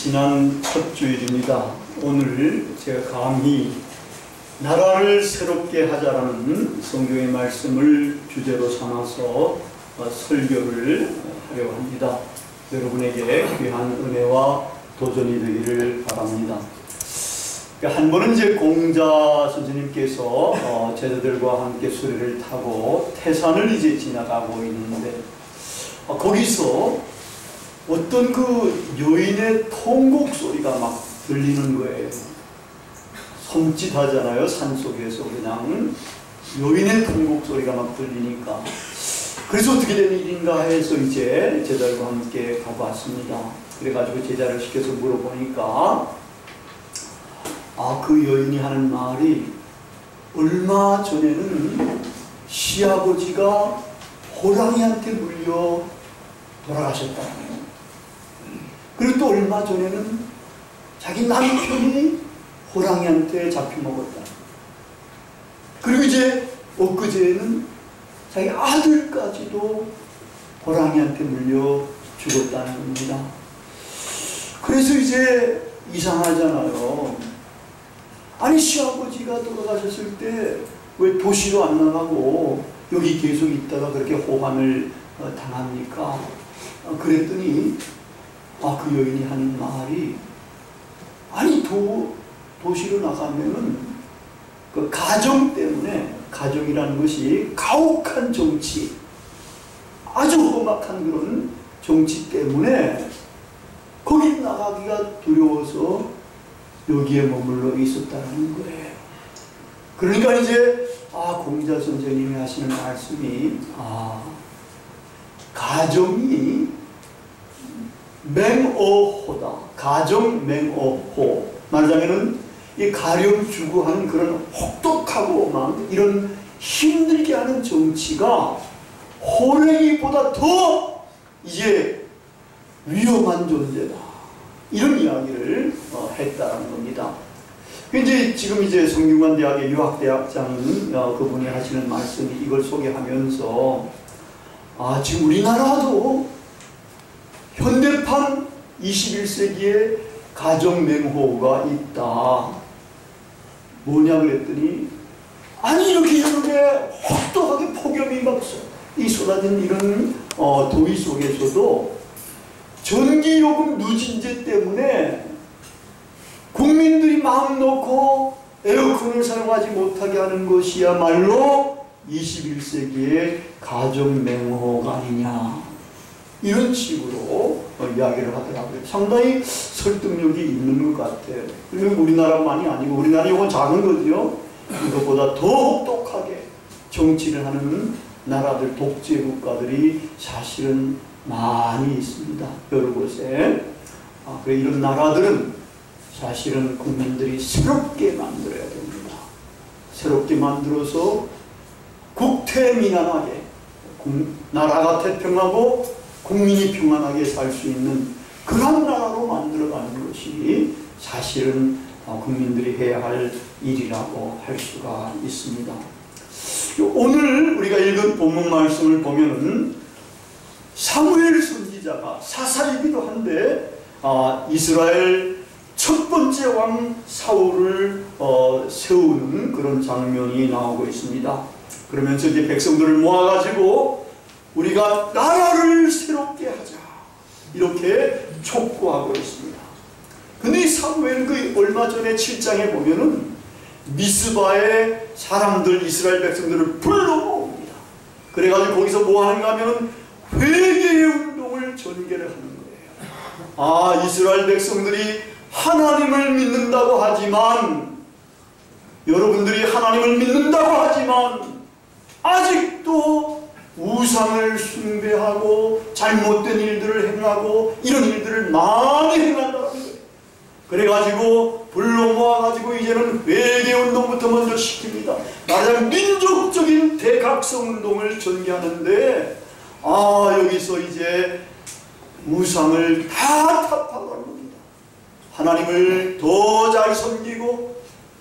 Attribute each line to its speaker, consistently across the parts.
Speaker 1: 지난 첫 주일입니다. 오늘 제가 감히 나라를 새롭게 하자라는 성경의 말씀을 주제로 삼아서 설교를 하려고 합니다. 여러분에게 귀한 은혜와 도전이 되기를 바랍니다. 한 번은 이제 공자 선생님께서 제자들과 함께 수레를 타고 태산을 이제 지나가고 있는데 거기서 어떤 그 여인의 통곡 소리가 막 들리는 거예요. 섬찟하잖아요. 산속에서 그냥 여인의 통곡 소리가 막 들리니까. 그래서 어떻게 된 일인가 해서 이제 제자들과 함께 가봤습니다. 그래가지고 제자를 시켜서 물어보니까 그 여인이 하는 말이 얼마 전에는 시아버지가 호랑이한테 물려 돌아가셨다는 거예요. 그리고 또 얼마 전에는 자기 남편이 호랑이한테 잡혀먹었다. 그리고 이제 엊그제는 자기 아들까지도 호랑이한테 물려 죽었다는 겁니다. 그래서 이제 이상하잖아요. 아니 시아버지가 돌아가셨을 때 왜 도시로 안 나가고 여기 계속 있다가 그렇게 호환을 당합니까? 그랬더니 그 여인이 하는 말이 아니 도시로 나가면은 그 가정 때문에, 가정이라는 것이 가혹한 정치, 아주 험악한 그런 정치 때문에 거기 나가기가 두려워서 여기에 머물러 있었다는 거예요. 그러니까 이제 공자 선생님이 하시는 말씀이 가정이 맹어호다. 가정 맹어호. 말하자면은 이 가렴주구하는 그런 혹독하고 막 이런 힘들게 하는 정치가 호랭이보다 더 이제 위험한 존재다. 이런 이야기를 했다는 겁니다. 이제 지금 이제 성균관대학의 유학대학장인 그분이 하시는 말씀이 이걸 소개하면서 지금 우리나라도 현대판 21세기에 가정맹호가 있다. 뭐냐 그랬더니 아니 이렇게 여름에 혹독하게 폭염이 막 쏟아진 이런 더위 속에서도 전기요금 누진제 때문에 국민들이 마음 놓고 에어컨을 사용하지 못하게 하는 것이야말로 21세기의 가정맹호가 아니냐, 이런 식으로 이야기를 하더라고요. 상당히 설득력이 있는 것 같아요. 그리고 우리나라만이 아니고, 우리나라 이건 작은 거죠. 이것보다 더 혹독하게 정치를 하는 나라들, 독재 국가들이 사실은 많이 있습니다. 여러 곳에. 그래 이런 나라들은 사실은 국민들이 새롭게 만들어야 됩니다. 새롭게 만들어서 국태민안하게, 나라가 태평하고 국민이 평안하게 살 수 있는 그런 나라로 만들어가는 것이 사실은 국민들이 해야 할 일이라고 할 수가 있습니다. 오늘 우리가 읽은 본문 말씀을 보면은 사무엘 선지자가 사사이기도 한데 이스라엘 첫 번째 왕 사울을 세우는 그런 장면이 나오고 있습니다. 그러면서 이제 백성들을 모아가지고 우리가 나라를 새롭게 하자, 이렇게 촉구하고 있습니다. 근데 이 사무엘은 그 얼마 전에 7장에 보면은 미스바에 사람들, 이스라엘 백성들을 불러모읍니다. 그래가지고 거기서 뭐 하는가 하면 회개의 운동을 전개를 하는 거예요. 이스라엘 백성들이 하나님을 믿는다고 하지만, 여러분들이 하나님을 믿는다고 하지만 아직도 우상을 숭배하고 잘못된 일들을 행하고 이런 일들을 많이 행한다는 거예요. 그래가지고 불러 모아가지고 이제는 회개운동부터 먼저 시킵니다. 말하자면 민족적인 대각성운동을 전개하는데 여기서 이제 우상을 다 타파하는 겁니다. 하나님을 더 잘 섬기고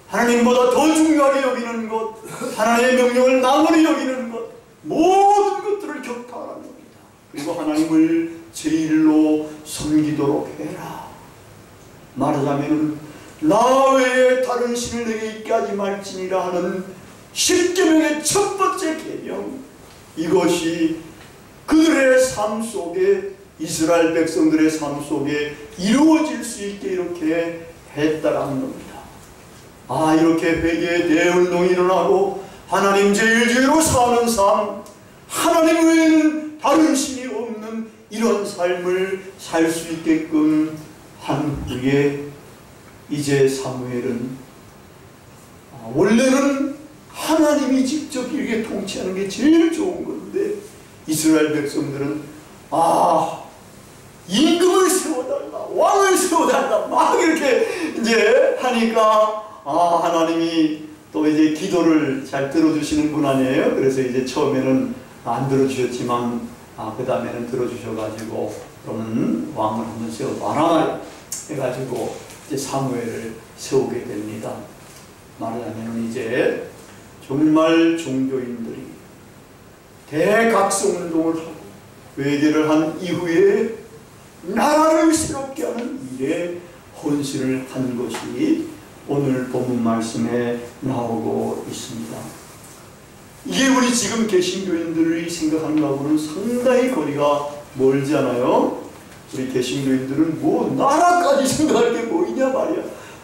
Speaker 1: 하나님보다 더 중요하게 여기는 것, 하나님의 명령을 나무리 여기는 것, 모든 것들을 격파하는 겁니다. 그리고 하나님을 제일로 섬기도록 해라. 말하자면 나 외에 다른 신을 내게 있게 하지 말지니라 하는 십계명의 첫 번째 계명, 이것이 그들의 삶 속에, 이스라엘 백성들의 삶 속에 이루어질 수 있게 이렇게 했다라는 겁니다. 이렇게 회개의 대운동이 일어나고 하나님 제일주의로 사는 삶, 하나님 외에는 다른 신이 없는 이런 삶을 살 수 있게끔 한 후에 이제 사무엘은 원래는 하나님이 직접 이렇게 통치하는 게 제일 좋은 건데 이스라엘 백성들은 임금을 세워달라, 왕을 세워달라 막 이렇게 이제 하니까 하나님이 또 이제 기도를 잘 들어주시는 분 아니에요. 그래서 이제 처음에는 안 들어주셨지만 그 다음에는 들어주셔가지고 그러면 왕을 한번 세워봐라 해가지고 이제 사무엘을 세우게 됩니다. 말하자면 이제 정말 종교인들이 대각성운동을 하고 외계를 한 이후에 나라를 새롭게 하는 일에 헌신을 한 것이 오늘 본문 말씀에 나오고 있습니다. 이게 우리 지금 개신교인들이 생각하는 것하고는 상당히 거리가 멀잖아요. 우리 개신교인들은 뭐 나라까지 생각할 게 뭐 있냐 말이야.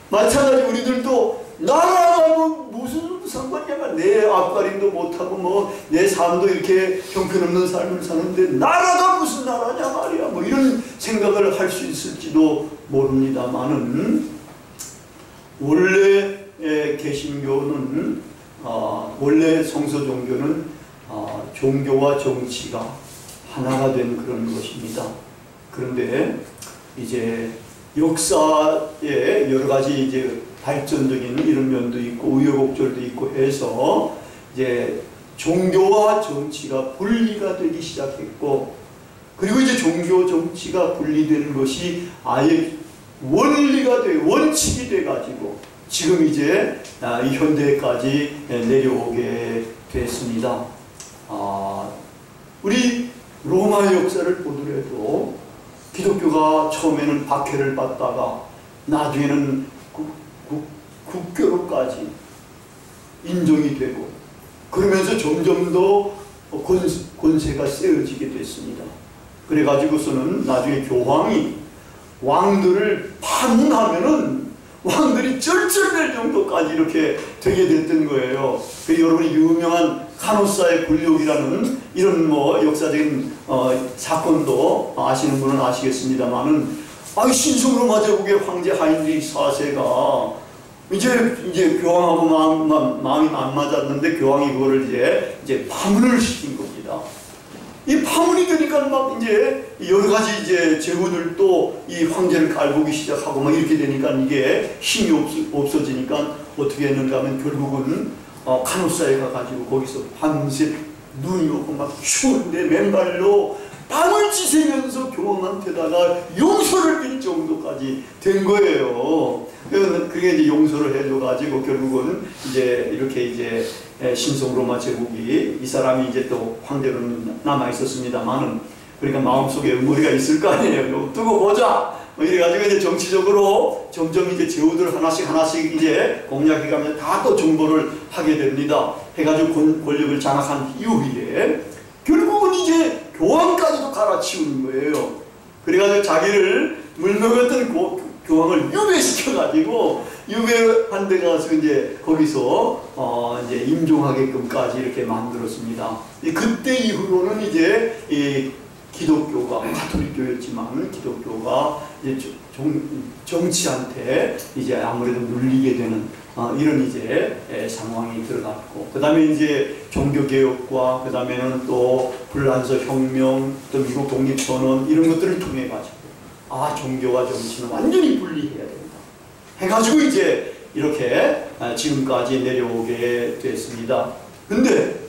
Speaker 1: 마찬가지 우리들도 나라가 뭐 무슨 상관이냐, 내 앞가림도 못하고 뭐 내 삶도 이렇게 형편없는 삶을 사는데 나라가 무슨 나라냐 말이야, 뭐 이런 생각을 할 수 있을지도 모릅니다만은 원래 개신교는 원래 성서 종교는 종교와 정치가 하나가 된 그런 것입니다. 그런데 이제 역사에 여러 가지 이제 발전적인 이런 면도 있고 우여곡절도 있고 해서 이제 종교와 정치가 분리가 되기 시작했고, 그리고 이제 종교 정치가 분리되는 것이 아예 원리가 돼, 원칙이 돼 가지고 지금 이제 이 현대까지 내려오게 됐습니다. 우리 로마 역사를 보더라도 기독교가 처음에는 박해를 받다가 나중에는 국교로까지 인정이 되고 그러면서 점점 더 권세가 세워지게 됐습니다. 그래가지고서는 나중에 교황이 왕들을 파문하면은 왕들이 쩔쩔댈 정도까지 이렇게 되게 됐던 거예요. 그리고 여러분이 유명한 카노사의 굴욕이라는 이런 뭐 역사적인 사건도 아시는 분은 아시겠습니다만은 신성로마 제국의 황제 하인리히 4세가 이제 교황하고 마음이 안 맞았는데 교황이 그거를 이제 파문을 시킨 겁니다. 이 파문이 되니까 막 이제 여러 가지 이제 제후들도 이 황제를 갈구기 시작하고 막 이렇게 되니까 이게 힘이 없어지니까 어떻게 했는가 하면 결국은 카노사에 가가지고 거기서 밤새 눈이 오고 막 추운데 맨발로 땀을 찌새면서 교황한테다가 용서를 빌 정도까지 된 거예요. 그게 이제 용서를 해줘가지고 결국은 이제 이렇게 이제 신성 로마 제국이 이 사람이 이제 또 황제로 남아 있었습니다만은 그러니까 마음속에 응어리가 있을 거 아니에요. 두고 보자. 이래가지고 이제 정치적으로 점점 이제 제후들 하나씩 이제 공략해가면서 다 또 정보를 하게 됩니다. 해가지고 권력을 장악한 이후에 결국은 이제 교황까지도 갈아치우는 거예요. 그래가지고 자기를 물먹었던 교황을 유배시켜가지고 유배한 데 가서 이제 거기서 이제 임종하게끔까지 이렇게 만들었습니다. 그때 이후로는 이제 이 기독교가 가톨릭교였지만 기독교가 이제 정치한테 이제 아무래도 눌리게 되는 이런 이제 상황이 들어갔고, 그 다음에 이제 종교개혁과 그 다음에는 또 불란서 혁명, 또 미국 독립선언 이런 것들을 통해 가지고 종교와 정치는 완전히 분리해야 된다 해가지고 이제 이렇게 지금까지 내려오게 됐습니다. 근데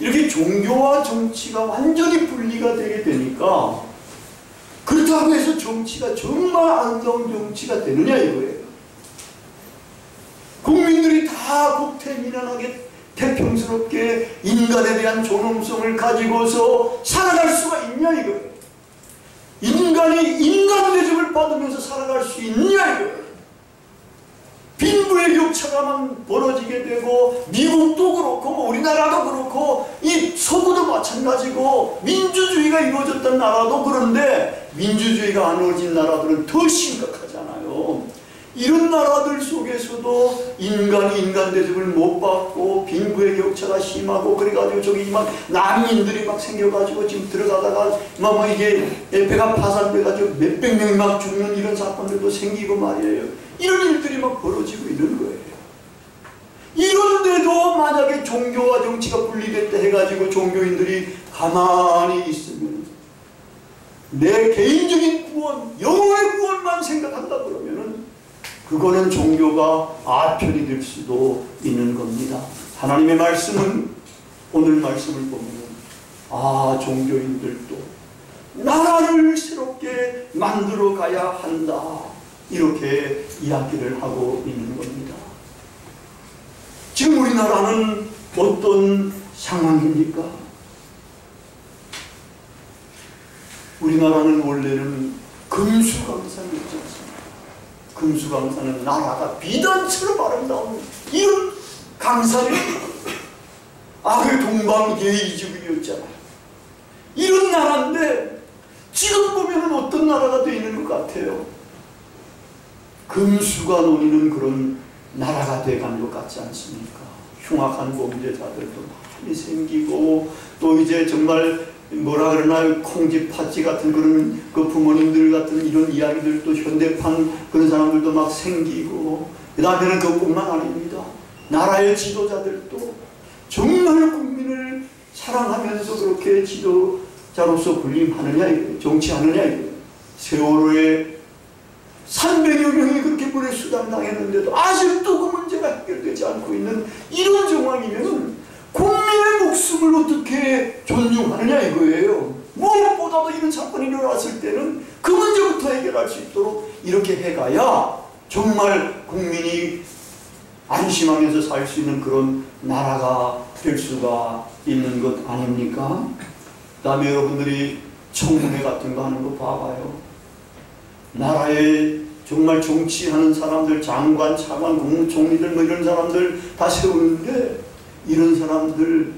Speaker 1: 이렇게 종교와 정치가 완전히 분리가 되게 되니까 그렇다고 해서 정치가 정말 아름다운 정치가 되느냐 이거예요. 국민들이 다 국태민안하게 태평스럽게 인간에 대한 존엄성을 가지고서 살아갈 수가 있냐 이거예요. 인간이 인간 대접을 받으면서 살아갈 수 있냐 이거예요. 빈부의 격차가 벌어지게 되고, 미국도 그렇고 뭐 우리나라도 그렇고 이 서구도 마찬가지고, 민주주의가 이루어졌던 나라도 그런데 민주주의가 안 이루어진 나라들은 더 심각하잖아요. 이런 나라들 속에서도 인간이 인간 대접을 못 받고 빈부의 격차가 심하고, 그래가지고 저기 막 난민들이 막 생겨가지고 지금 들어가다가 막 이게 배가 파산돼가지고 몇백 명이 막 죽는 이런 사건들도 생기고 말이에요. 이런 일들이 막 벌어지고 있는 거예요. 이런데도 만약에 종교와 정치가 분리됐다 해가지고 종교인들이 가만히 있으면, 내 개인적인 구원, 영혼의 구원만 생각한다 그러면은 그거는 종교가 아편이 될 수도 있는 겁니다. 하나님의 말씀은, 오늘 말씀을 보면 종교인들도 나라를 새롭게 만들어 가야 한다, 이렇게 이야기를 하고 있는 겁니다. 지금 우리나라는 어떤 상황입니까? 우리나라는 원래는 금수강산이었지 않습니까? 금수강산은 나라가 비단처럼 아름다운 이런 강산이에요. 그 동방예의지국이었잖아요. 이런 나라인데 지금 보면 어떤 나라가 되어 있는 것 같아요? 금수가 놓이는 그런 나라가 되어가는 것 같지 않습니까? 흉악한 범죄자들도 많이 생기고, 또 이제 정말 뭐라 그러나요? 콩쥐 팥쥐 같은 그런 그 부모님들 같은 이런 이야기들도, 현대판 그런 사람들도 막 생기고, 그 다음에는 그것뿐만 아닙니다. 나라의 지도자들도 정말 국민을 사랑하면서 그렇게 지도자로서 군림하느냐, 정치하느냐. 세월호에 300여 명이 그렇게 물에 수장당했는데도 아직도 그 문제가 해결되지 않고 있는 이런 정황이면 국민의 목숨을 어떻게 존중하느냐 이거예요. 무엇보다도 이런 사건이 일어났을 때는 그 문제부터 해결할 수 있도록 이렇게 해가야 정말 국민이 안심하면서 살 수 있는 그런 나라가 될 수가 있는 것 아닙니까? 그 다음에 여러분들이 청문회 같은 거 하는 거 봐봐요. 나라에 정말 정치하는 사람들, 장관, 차관, 국무총리들 뭐 이런 사람들 다 세우는데, 이런 사람들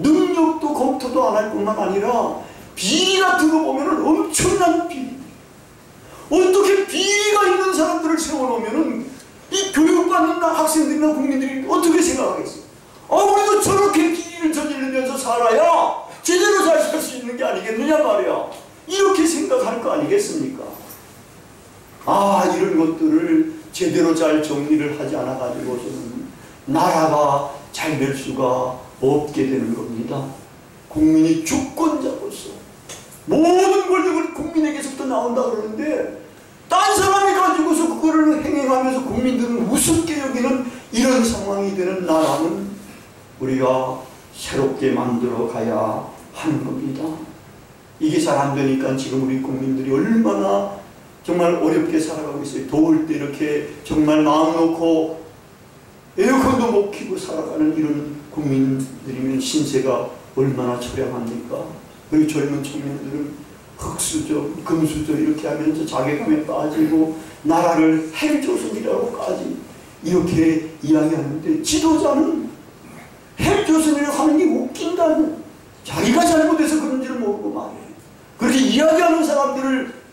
Speaker 1: 능력도 검토도 안 할 뿐만 아니라 비리가 들어보면 엄청난 비리. 어떻게 비리가 있는 사람들을 세워놓으면 이 교육받는 학생들이나 국민들이 어떻게 생각하겠어요? 우리도 저렇게 비리를 저지르면서 살아야 제대로 잘 살 수 있는 게 아니겠느냐 말이야. 이렇게 생각할 거 아니겠습니까? 이런 것들을 제대로 잘 정리를 하지 않아가지고서는 나라가 잘 될 수가 없게 되는 겁니다. 국민이 주권자로서 모든 권력을 국민에게서부터 나온다 그러는데, 딴 사람이 가지고서 그거를 행행하면서 국민들은 우습게 여기는 이런 상황이 되는 나라는 우리가 새롭게 만들어 가야 하는 겁니다. 이게 잘 안 되니까 지금 우리 국민들이 얼마나 정말 어렵게 살아가고 있어요. 더울 때 이렇게 정말 마음 놓고 에어컨도 못 켜고 살아가는 이런 국민들이면 신세가 얼마나 처량합니까? 우리 젊은 청년들은 흑수저, 금수저 이렇게 하면서 자괴감에 빠지고 나라를 헬조선이라고까지 이렇게 이야기하는데, 지도자는 헬조선이라고 하는 게 웃긴다는, 자기가 잘못해서 그런지를 모르고 말이에요. 그렇게 이야기하는 사람들을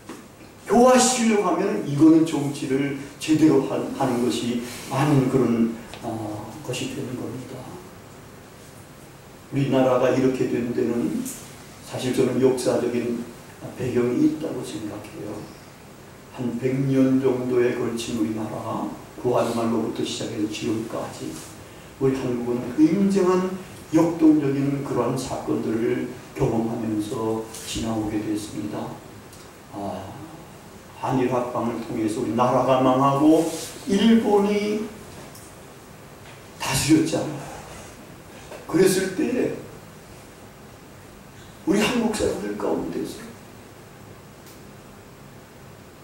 Speaker 1: 교화시키려고 하면 이거는 정치를 제대로 하는 것이 아닌 그런 것이 되는 겁니다. 우리나라가 이렇게 된 데는 사실 저는 역사적인 배경이 있다고 생각해요. 한 100년 정도에 걸친 우리나라, 구한말로부터 시작해서 지금까지 우리 한국은 굉장한 역동적인 그러한 사건들을 경험하면서 지나오게 됐습니다. 한일합방을 통해서 우리 나라가 망하고 일본이 다스렸잖아요. 그랬을 때 우리 한국 사람들 가운데서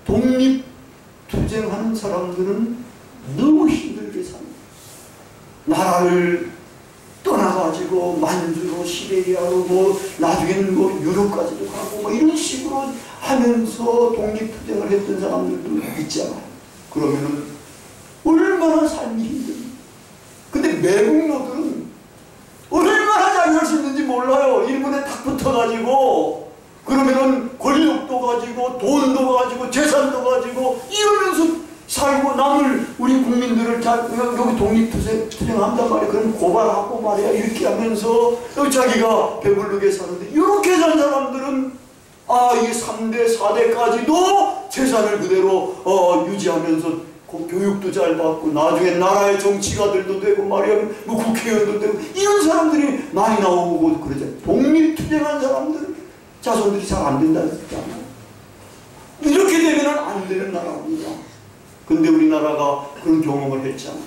Speaker 1: 독립투쟁하는 사람들은 너무 힘들게 삽니다. 나라를 떠나가 가가지고 만주로 시베리아로 뭐 나중에는 뭐 유럽까지도 가고 뭐 이런 식으로 하면서 독립투쟁을 했던 사람들도 있잖아요. 그러면은 얼마나 삶이 힘듭니까? 근데 매국노들은 얼마나 잘할 수 있는지 몰라요. 일본에 딱 붙어가지고 그러면은 권력도 가지고 돈도 가지고 재산도 가지고 이러면서 살고 남을 우리 국민들을 여기 독립투쟁한단 말이야. 그럼 고발하고 말이야. 이렇게 하면서 자기가 배부르게 사는데 이렇게 산 사람들은 이게 3대 4대까지도 재산을 그대로 유지하면서 교육도 잘 받고 나중에 나라의 정치가들도 되고 말이야. 뭐 국회의원도 되고 이런 사람들이 많이 나오고 그러잖아요. 독립투쟁한 사람들 자손들이 잘 안 된다는 거잖아요. 이렇게 되면 안 되는 나라입니다. 근데 우리나라가 그런 경험을 했잖아요.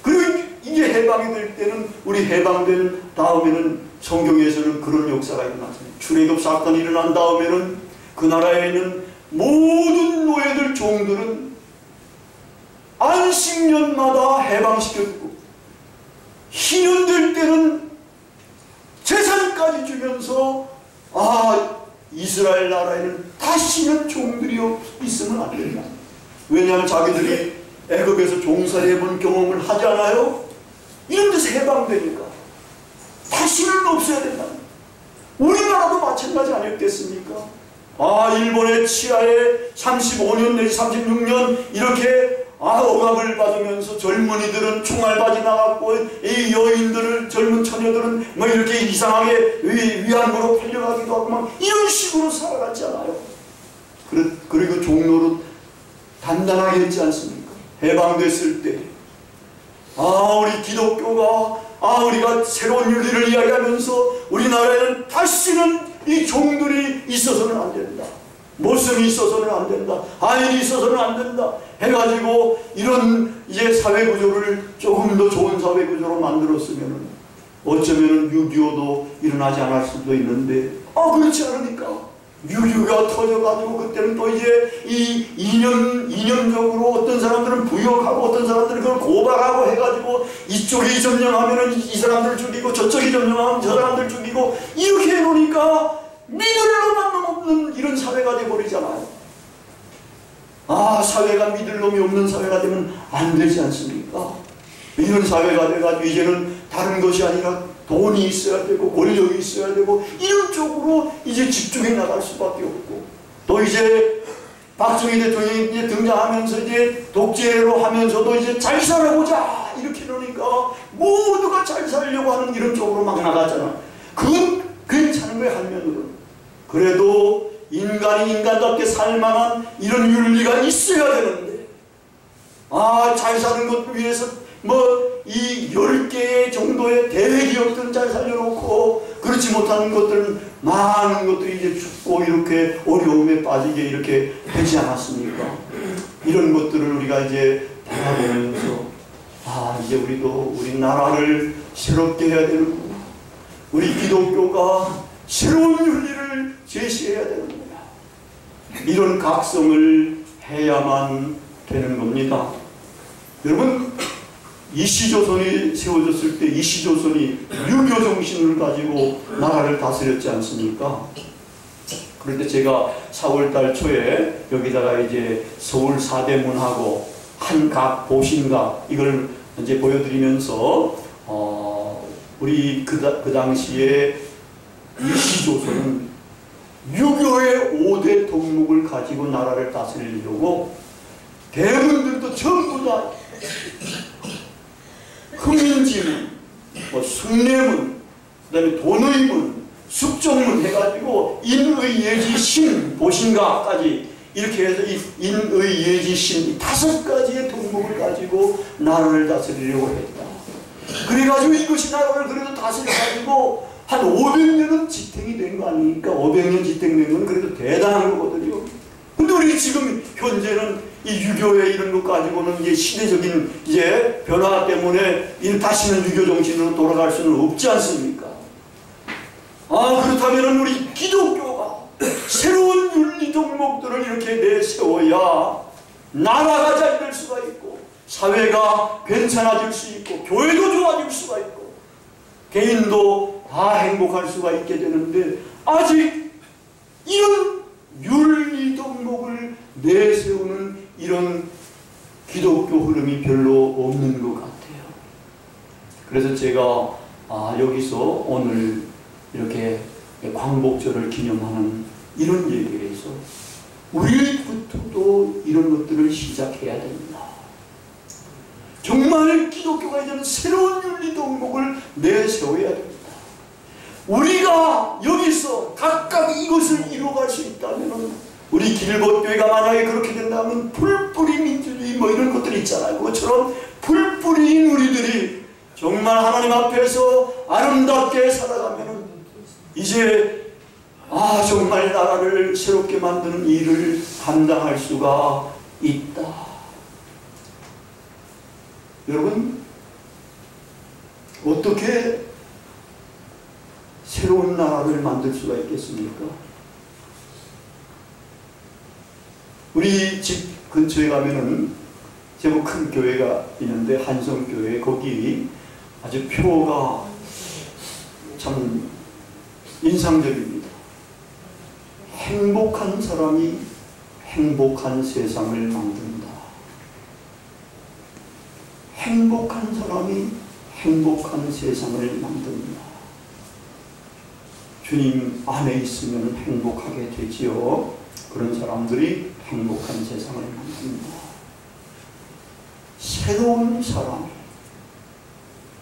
Speaker 1: 그리고 이게 해방이 될 때는 우리 해방된 다음에는 성경에서는 그런 역사가 일어났어요. 출애굽 사건이 일어난 다음에는 그 나라에 있는 모든 노예들 종들은 안식년마다 해방시켜주고 희년 될 때는 재산까지 주면서 이스라엘 나라에는 다시는 종들이 있으면 안 된다. 왜냐하면 자기들이 애굽에서 종살이 해본 경험을 하잖아요. 이런 데서 해방되니까 다시는 없어야 된다. 우리나라도 마찬가지 아니었겠습니까? 일본의 치하에 35년 내지 36년 이렇게 억압을 받으면서 젊은이들은 총알바지 나갔고 이 여인들을 젊은 처녀들은 뭐 이렇게 이상하게 위안부로 팔려가기도 하고 막 이런 식으로 살아갔잖아요. 그리고 종로로 단단하게 했지 않습니까? 해방됐을 때 우리 기독교가 우리가 새로운 윤리를 이야기하면서 우리나라에는 다시는 이 종들이 있어서는 안 된다. 모성이 있어서는 안 된다. 아인이 있어서는 안 된다. 해가지고 이런 이제 사회구조를 조금 더 좋은 사회구조로 만들었으면 어쩌면 6.25도 일어나지 않을 수도 있는데 그렇지 않으니까 6.25가 터져가지고 그때는 또 이제 이 이념적으로 어떤 사람들은 부역하고 어떤 사람들은 그걸 고발하고 해가지고 이쪽이 점령하면은 이 사람들 죽이고 저쪽이 점령하면 저 사람들 죽이고 이렇게 해놓으니까 믿을 놈 없는 이런 사회가 돼버리잖아요. 사회가 믿을 놈이 없는 사회가 되면 안 되지 않습니까? 이런 사회가 돼가지고 이제는 다른 것이 아니라 돈이 있어야 되고 권력이 있어야 되고 이런 쪽으로 이제 집중해 나갈 수밖에 없고 또 이제 박정희 대통령이 이제 등장하면서 이제 독재로 하면서도 이제 잘 살아보자 이렇게 그러니까 모두가 잘 살려고 하는 이런 쪽으로 막 나가잖아. 그건 괜찮은 거예요, 한면으로는. 그래도 인간이 인간답게 살만한 이런 윤리가 있어야 되는데 잘 사는 것 위해서 이 10개 정도의 대기업들은 잘 살려놓고 그렇지 못하는 것들은 많은 것들이 이제 죽고 이렇게 어려움에 빠지게 이렇게 되지 않았습니까? 이런 것들을 우리가 이제 바라보면서 이제 우리도 우리 나라를 새롭게 해야 되는구나. 우리 기독교가 새로운 윤리를 제시해야 되는구나. 이런 각성을 해야만 되는 겁니다. 여러분 이시조선이 세워졌을 때 이시조선이 유교 정신을 가지고 나라를 다스렸지 않습니까? 그런데 제가 4월달 초에 여기다가 이제 서울 사대문하고 한각 보신각 이걸 이제 보여드리면서 우리 그 당시에 이시조선은 유교의 5대 덕목을 가지고 나라를 다스리려고 대문들도 전부 다 흥인지문, 숭례문, 그 다음에 돈의문, 숙정문 해가지고 인의예지 신 보신가까지 이렇게 해서 이 인의예지 신 5가지의 덕목을 가지고 나라를 다스리려고 했다. 그래가지고 이것이 나라를 그래도 다스려가지고 한 500년은 지탱이 된 거 아닙니까? 500년 지탱된 건 그래도 대단한 거거든요. 근데 우리 지금 현재는 이 유교의 이런 것 가지고는 이제 시대적인 이제 변화 때문에 다시는 유교 정신으로 돌아갈 수는 없지 않습니까? 그렇다면 우리 기독교가 새로운 윤리 덕목들을 이렇게 내세워야 나라가 잘 될 수가 있고 사회가 괜찮아질 수 있고 교회도 좋아질 수가 있고 개인도 다 행복할 수가 있게 되는데 아직 이런 윤리덕목을 내세우는 이런 기독교 흐름이 별로 없는 것 같아요. 그래서 제가 여기서 오늘 이렇게 광복절을 기념하는 이런 얘기에서 우리부터도 이런 것들을 시작해야 됩니다. 정말 기독교가 이제는 새로운 윤리덕목을 내세워야 됩니다. 우리가 여기서 각각 이것을 이루어갈 수 있다면, 우리 길벗교회가 만약에 그렇게 된다면 풀뿌리 민주주의 뭐 이런 것들이 있잖아요. 그것처럼 풀뿌리인 우리들이 정말 하나님 앞에서 아름답게 살아가면 이제 정말 나라를 새롭게 만드는 일을 감당할 수가 있다. 여러분, 어떻게 새로운 나라를 만들 수가 있겠습니까? 우리 집 근처에 가면은 제법 큰 교회가 있는데, 한성교회, 거기 아주 표가 참 인상적입니다. 행복한 사람이 행복한 세상을 만든다. 행복한 사람이 행복한 세상을 만든다. 주님 안에 있으면 행복하게 되지요. 그런 사람들이 행복한 세상을 만든다. 새로운 사람이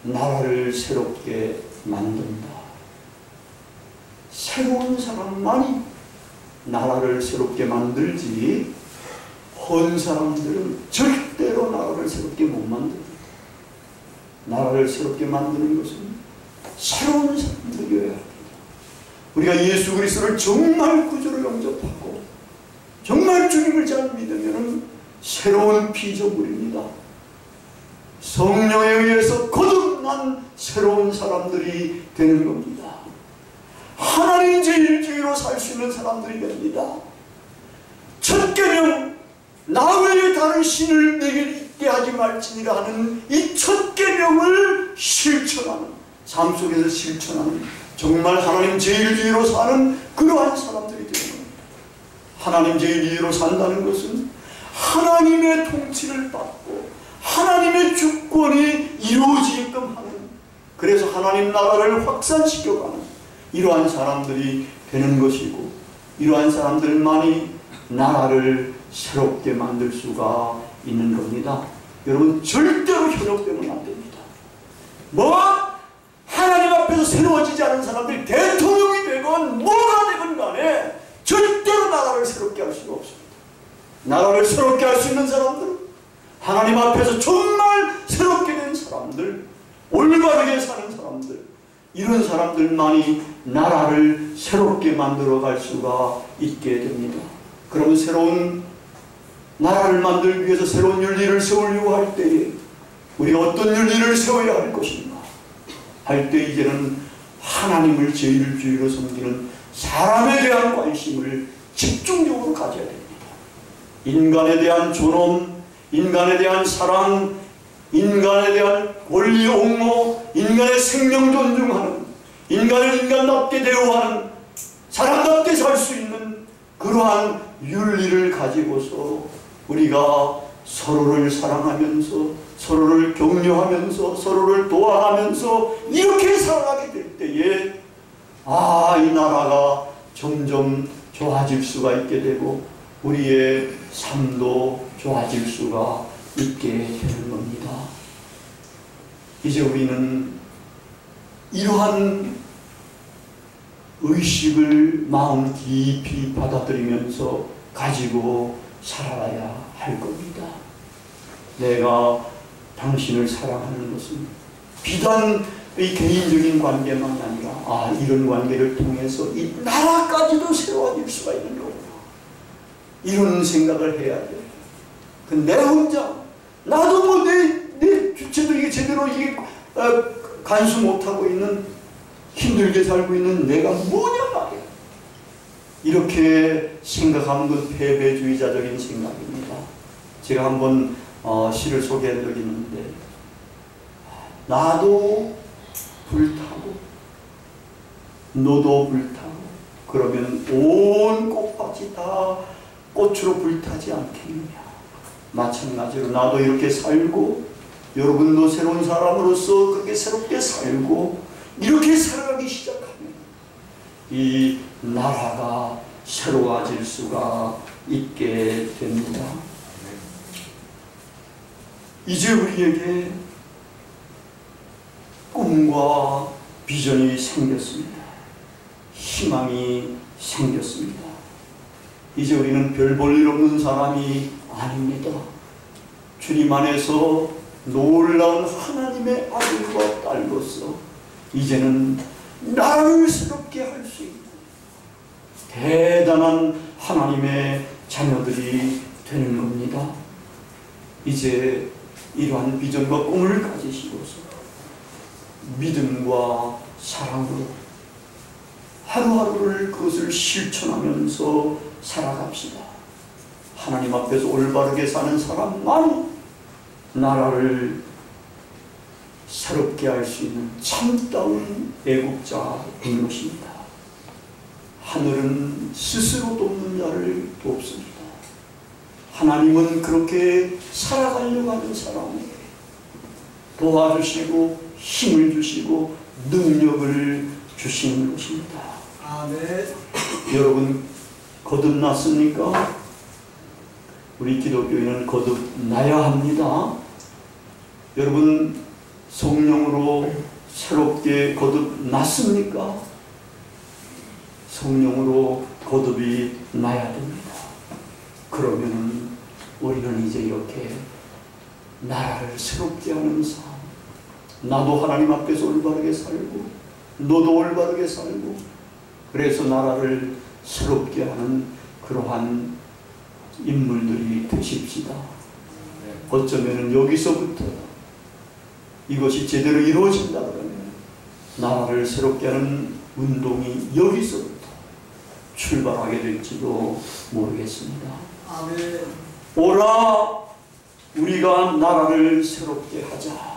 Speaker 1: 나라를 새롭게 만든다. 새로운 사람만이 나라를 새롭게 만들지, 헌 사람들은 절대로 나라를 새롭게 못 만듭니다. 나라를 새롭게 만드는 것은 새로운 사람들이어야 합니다. 우리가 예수 그리스도를 정말 구주로 영접하고 정말 주님을 잘 믿으면 새로운 피조물입니다. 성령에 의해서 거듭난 새로운 사람들이 되는 겁니다. 하나님 제일주의로 살 수 있는 사람들이 됩니다. 첫 계명, 나 외에 다른 신을 내게 있게 하지 말지니라 하는 이 첫 계명을 실천하는, 삶 속에서 실천하는, 정말 하나님 제일주의로 사는 그러한 사람들이 되는 겁니다. 하나님 제일주의로 산다는 것은 하나님의 통치를 받고 하나님의 주권이 이루어지게끔 하는, 그래서 하나님 나라를 확산시켜가는 이러한 사람들이 되는 것이고, 이러한 사람들만이 나라를 새롭게 만들 수가 있는 겁니다. 여러분, 절대로 현혹되면 안 됩니다. 하나님 앞에서 새로워지지 않은 사람들이 대통령이 되건 뭐가 되건 간에 절대로 나라를 새롭게 할 수가 없습니다. 나라를 새롭게 할 수 있는 사람들, 하나님 앞에서 정말 새롭게 된 사람들, 올바르게 사는 사람들, 이런 사람들만이 나라를 새롭게 만들어 갈 수가 있게 됩니다. 그러면 새로운 나라를 만들기 위해서 새로운 윤리를 세우려고 할 때에 우리가 어떤 윤리를 세워야 할 것인가 할 때, 이제는 하나님을 제일주의로 섬기는 사람에 대한 관심을 집중적으로 가져야 됩니다. 인간에 대한 존엄, 인간에 대한 사랑, 인간에 대한 권리 옹호, 인간의 생명 존중하는, 인간을 인간답게 대우하는, 사람답게 살 수 있는 그러한 윤리를 가지고서 우리가 서로를 사랑하면서, 서로를 격려하면서, 서로를 도와가면서 이렇게 살아가게 될 때에 이 나라가 점점 좋아질 수가 있게 되고 우리의 삶도 좋아질 수가 있게 되는 겁니다. 이제 우리는 이러한 의식을 마음 깊이 받아들이면서 가지고 살아야 할 겁니다. 내가 당신을 사랑하는 것은 비단 이 개인적인 관계만 아니라 이런 관계를 통해서 이 나라까지도 새로워질 수가 있는 거구나, 이런 생각을 해야 돼요. 내 혼자, 나도 내 주체도 이게 제대로 간수 못하고 있는, 힘들게 살고 있는 내가 뭐냐 말이야. 이렇게 생각하는 건 패배주의자적인 생각입니다. 제가 한번 시를 소개한 적이 있는데, 나도 불타고 너도 불타고 그러면 온 꽃밭이 다 꽃으로 불타지 않겠느냐. 마찬가지로 나도 이렇게 살고 여러분도 새로운 사람으로서 그렇게 새롭게 살고 이렇게 살아가기 시작하면 이 나라가 새로워질 수가 있게 됩니다. 이제 우리에게 꿈과 비전이 생겼습니다. 희망이 생겼습니다. 이제 우리는 별 볼 일 없는 사람이 아닙니다. 주님 안에서 놀라운 하나님의 아들과 딸로서 이제는 나라를 새롭게 할 수 있는 대단한 하나님의 자녀들이 되는 겁니다. 이제 이러한 비전과 꿈을 가지시고서 믿음과 사랑으로 하루하루를 그것을 실천하면서 살아갑시다. 하나님 앞에서 올바르게 사는 사람만 나라를 새롭게 할 수 있는 참다운 애국자인 것입니다. 하늘은 스스로 돕는 자를 돕습니다. 하나님은 그렇게 살아가려고 하는 사람에게 도와주시고 힘을 주시고 능력을 주시는 것입니다.
Speaker 2: 아멘.
Speaker 1: 여러분 거듭났습니까? 우리 기독교인은 거듭나야 합니다. 여러분 성령으로 새롭게 거듭났습니까? 성령으로 거듭이 나야 됩니다. 그러면은 우리는 이제 이렇게 나라를 새롭게 하는 삶, 나도 하나님 앞에서 올바르게 살고 너도 올바르게 살고 그래서 나라를 새롭게 하는 그러한 인물들이 되십시다. 어쩌면 여기서부터 이것이 제대로 이루어진다 그러면 나라를 새롭게 하는 운동이 여기서부터 출발하게 될지도 모르겠습니다.
Speaker 2: 아멘.
Speaker 1: 오라 우리가 나라를 새롭게 하자.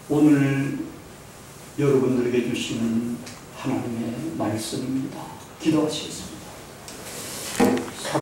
Speaker 1: 오늘 여러분들에게 주시는 하나님의 말씀입니다. 기도하시겠습니다.